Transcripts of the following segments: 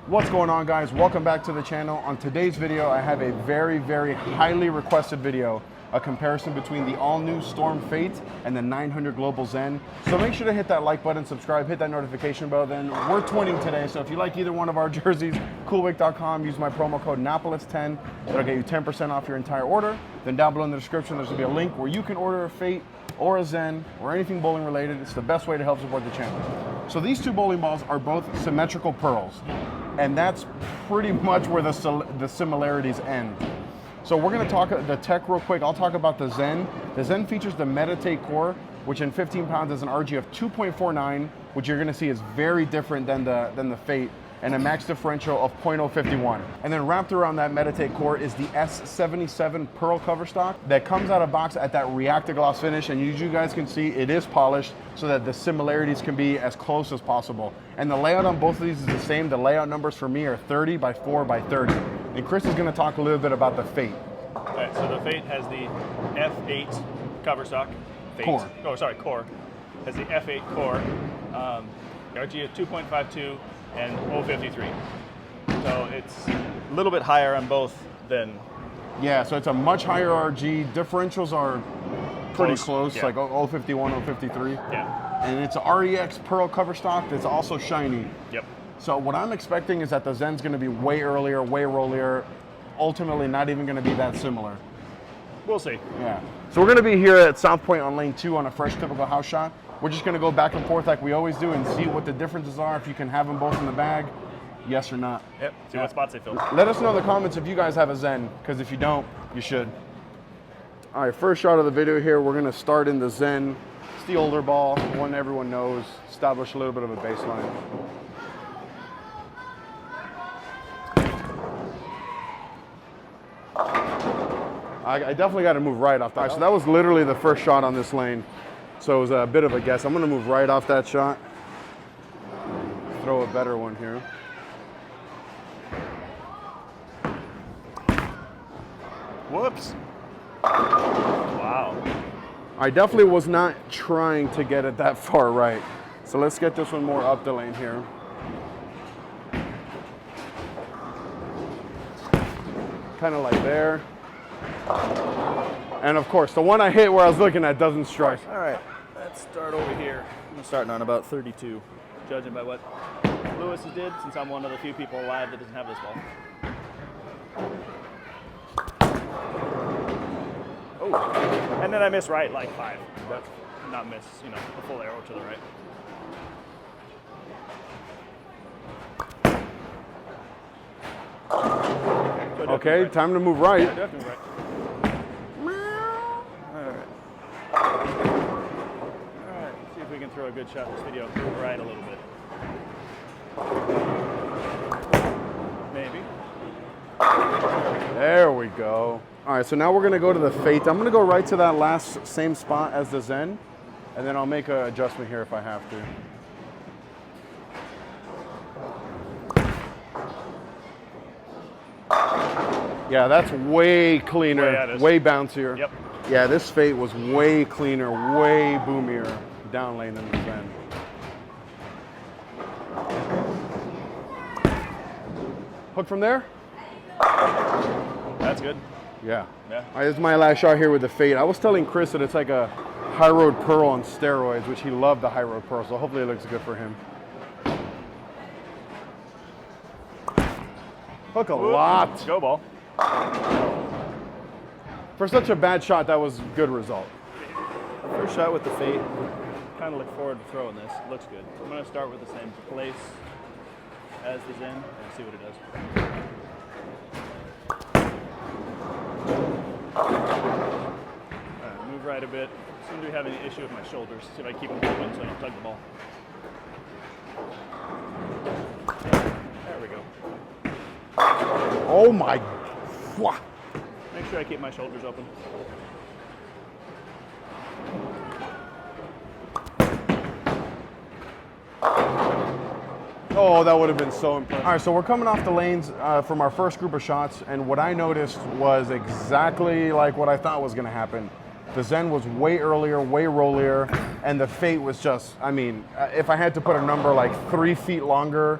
What's going on, guys? Welcome back to the channel. On today's video, I have a very highly requested video, a comparison between the all-new Storm Fate and the 900 Global Zen. So make sure to hit that like button, subscribe, hit that notification bell. Then we're twinning today, so if you like either one of our jerseys, coolwick.com, use my promo code Napoles10. It'll get you 10% off your entire order. Then down below in the description, there's gonna be a link where you can order a Fate or a Zen or anything bowling related. It's the best way to help support the channel. So these two bowling balls are both symmetrical pearls, and that's pretty much where the similarities end. So we're gonna talk the tech real quick. I'll talk about the Zen. The Zen features the Meditate core, which in 15 pounds is an RG of 2.49, which you're gonna see is very different than the Fate, and a max differential of 0.051. And then wrapped around that Meditate core is the S77 pearl cover stock that comes out of box at that reactor gloss finish, and as you guys can see, it is polished so that the similarities can be as close as possible. And the layout on both of these is the same. The layout numbers for me are 30 by 4 by 30. And Chris is gonna talk a little bit about the Fate. All right, so the Fate has the F8 cover stock. Core. Oh, sorry, core. Has the F8 core. The RG is 2.52 and 0.53. So it's a little bit higher on both than... Yeah, so it's a much higher RG. Differentials are pretty close, yeah. like 0.51, 0.53. Yeah. And it's a REX pearl cover stock that's also shiny. Yep. So what I'm expecting is that the Zen's gonna be way earlier, way rollier, ultimately not even gonna be that similar. We'll see. Yeah. So we're gonna be here at South Point on lane 2 on a fresh typical house shot. We're just gonna go back and forth like we always do and see what the differences are, if you can have them both in the bag, yes or not. Yep, see what spots they fill. Let us know in the comments if you guys have a Zen, because if you don't, you should. All right, first shot of the video here, we're gonna start in the Zen. It's the older ball, one everyone knows, establish a little bit of a baseline. I definitely got to move right off that. So that was literally the first shot on this lane. So it was a bit of a guess. I'm going to move right off that shot. Throw a better one here. Whoops. Wow. I definitely was not trying to get it that far right. So let's get this one more up the lane here. Kind of like there. And of course, the one I hit where I was looking at doesn't strike. All right, let's start over here. I'm starting on about 32, judging by what Lewis did, since I'm one of the few people alive that doesn't have this ball. Oh, and then I miss right like 5. That's not miss, you know, a full arrow to the right. Okay, time to move right. Yeah, definitely right. Alright, see if we can throw a good shot in this video right a little bit. Maybe. There we go. All right, so now we're gonna go to the Fate. I'm gonna go right to that last same spot as the Zen, and then I'll make an adjustment here if I have to. Yeah, that's way cleaner, way bouncier. Yep. Yeah, this Fate was way cleaner, way boomier down lane than the Zen. Hook from there? That's good. Yeah. Yeah. All right, this is my last shot here with the Fate. I was telling Chris that it's like a high road pearl on steroids, which he loved the high road pearl, so hopefully it looks good for him. Hook a lot. Go ball. For such a bad shot, that was a good result. First shot with the Fate. Kind of look forward to throwing this. It looks good. I'm going to start with the same place as the Zen and see what it does. Alright, move right a bit. Seem to be having an issue with my shoulders. See if I keep them open so I don't tug the ball. There we go. Oh my. Make sure I keep my shoulders open. Oh, that would have been so impressive. All right, so we're coming off the lanes from our first group of shots, and what I noticed was exactly like what I thought was gonna happen. The Zen was way earlier, way rollier, and the Fate was just, I mean, if I had to put a number like 3 feet longer,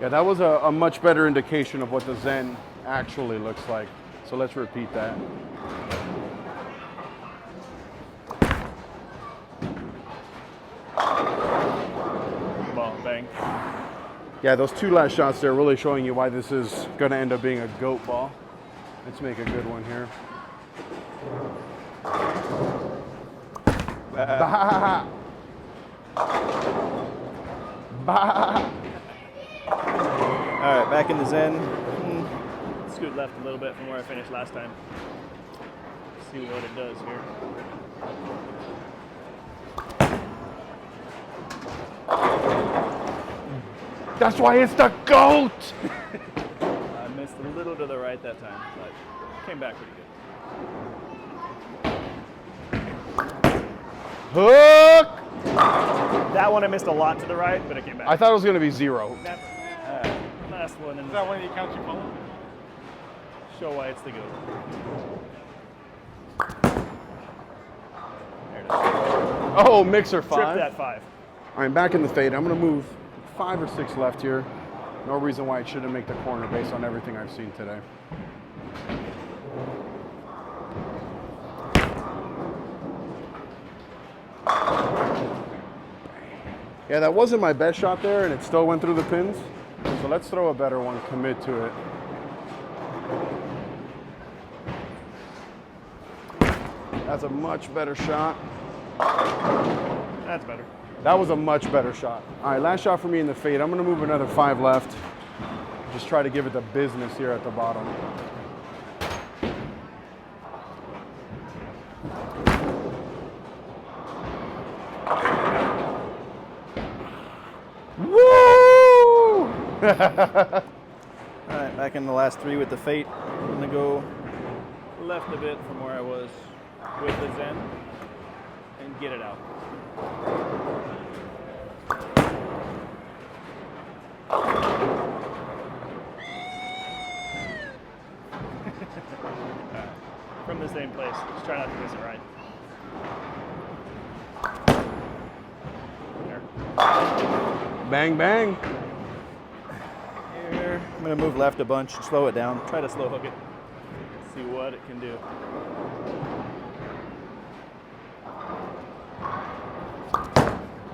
Yeah, that was a much better indication of what the Zen actually looks like. So let's repeat that. Ball, bang. Yeah, those two last shots there really showing you why this is going to end up being a GOAT ball. Let's make a good one here. Bah. Bah. All right, back in the Zen. Scoot left a little bit from where I finished last time. See what it does here. That's why it's the GOAT! I missed a little to the right that time, but came back pretty good. Hook! That one I missed a lot to the right, but it came back. I thought it was going to be 0. Never. Last one. Is that one of the accounts you follow? Show why it's the GOAT. There it is. Oh, mixer 5. Trip that 5. All right, back in the fade. I'm going to move 5 or 6 left here. No reason why it shouldn't make the corner based on everything I've seen today. Yeah, that wasn't my best shot there, and it still went through the pins. So let's throw a better one, commit to it. That's a much better shot. That's better. That was a much better shot. All right, last shot for me in the fade. I'm gonna move another 5 left. Just try to give it the business here at the bottom. Woo! All right, back in the last 3 with the Fate. I'm gonna go left a bit from where I was with the Zen and get it out. From the same place. Just try not to miss it right. There. Bang, bang. Here, I'm going to move left a bunch, slow it down, try to slow hook it, see what it can do.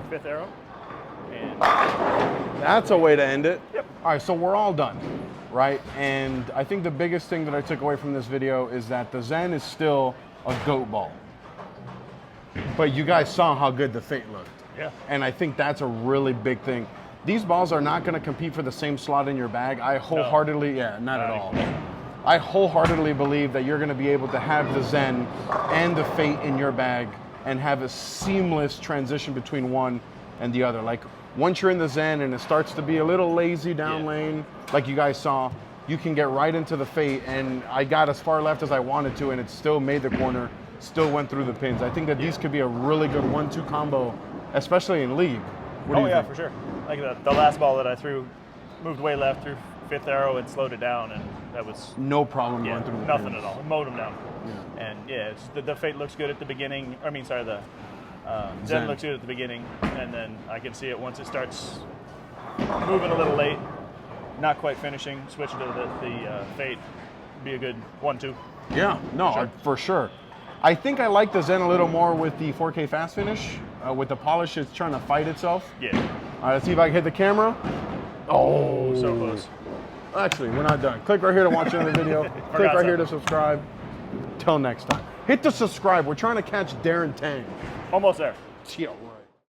Fifth arrow, and That's a way to end it. Yep. All right, so we're all done, right? And I think the biggest thing that I took away from this video is that the Zen is still a GOAT ball. But you guys saw how good the Fate looked. yeah, And I think that's a really big thing. These balls are not going to compete for the same slot in your bag. I wholeheartedly, not at all. I wholeheartedly believe that you're going to be able to have the Zen and the Fate in your bag and have a seamless transition between one and the other. Like once you're in the Zen and it starts to be a little lazy down lane, like you guys saw, you can get right into the Fate, and I got as far left as I wanted to, and it still made the corner, still went through the pins. I think that these could be a really good 1-2 combo, especially in league. What do you think? for sure. Like the last ball that I threw, moved way left, threw fifth arrow and slowed it down, and that was No problem going through the nothing pins. at all. Mowed them down. Yeah. And yeah, it's, the Fate looks good at the beginning. I mean, sorry, the Zen. Zen looks good at the beginning, and then I can see it once it starts moving a little late, not quite finishing, switch to the Fate, be a good 1-2. Yeah, no, for sure. I think I like the Zen a little more with the 4K fast finish. With the polish, it's trying to fight itself. Yeah. All right, let's see if I can hit the camera. Oh, So close. Actually, we're not done. Click right here to watch another video. Click right here to subscribe. Till next time. Hit the subscribe. We're trying to catch Darren Tang. Almost there. Yeah, right.